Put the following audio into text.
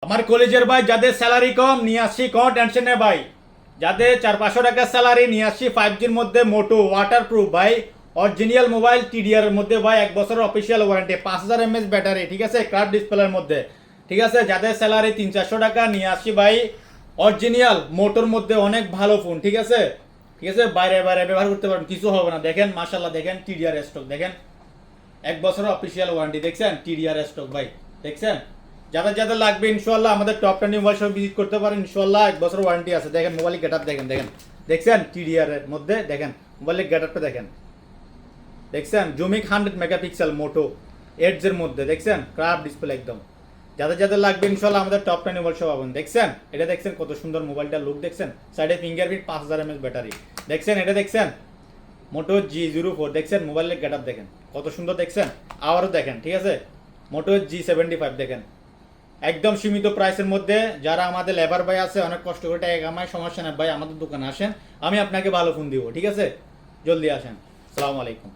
আমার কলেজের ভাই যাদের স্যালারি কম নিয়ে আসছি, কোনো টেনশন নেই ভাই। যাদের 400-500 টাকা স্যালারি নিয়ে আসছি 5Gর মধ্যে মোটো ওয়াটারপ্রুফ ভাই, অরিজিনাল মোবাইল TDR এর মধ্যে ভাই, 1 বছরের অফিসিয়াল ওয়ারেন্টি, 5000 mAh ব্যাটারি, ঠিক আছে, কার্ভ ডিসপ্লের মধ্যে, ঠিক আছে। যাদের স্যালারি 300-400 টাকা নিয়ে আসছি ভাই, অরিজিনাল মোটোর মধ্যে অনেক ভালো ফোন, ঠিক আছে, ঠিক আছে, বাইরে বাইরে ব্যবহার করতে পারেন, কিছু হবে না। দেখেন মাশাআল্লাহ, দেখেন TDR স্টক, দেখেন 1 বছরের অফিসিয়াল ওয়ারেন্টি, দেখছেন TDR স্টক ভাই, দেখছেন। যাদের যাদের লাগবে ইনশাআল্লাহ আমাদের টপ 10 মোবাইল শপ ভিজিট করতে পারেন, ইনশাআল্লাহ 1 বছর ওয়ারেন্টি আছে। দেখেন মোবাইলের গেটআপ দেখেন, দেখেন, দেখছেন TDR এর মধ্যে, দেখেন মোবাইলের গেটআপটা দেখেন, দেখছেন জুমিক 100 মেগাপিক্সেল মোটো এডজ এর মধ্যে, দেখছেন কার্ভ ডিসপ্লে একদম। যাদের যাদের লাগবে ইনশাআল্লাহ আমাদের টপ 10 মোবাইল শপ পাবেন। দেখছেন এটা, দেখছেন কত সুন্দর মোবাইলটা লুক, দেখছেন সাইডে ফিঙ্গারপ্রিন্ট, 5000 mAh ব্যাটারি, দেখছেন এটা, দেখছেন মোটো G04, দেখছেন মোবাইলের গেটআপ দেখেন কত সুন্দর, দেখছেন আবারও দেখেন, ঠিক আছে মোটো G75, দেখেন একদম সীমিত প্রাইসের মধ্যে। যারা আমাদের লেবার ভাই আছে অনেক কষ্ট করে টাকা কামায়, সমস্যা নেই ভাই, আমাদের দোকানে আসেন, আমি আপনাকে ভালো ফোন দিব, ঠিক আছে, জলদি আসেন। আসসালামু আলাইকুম।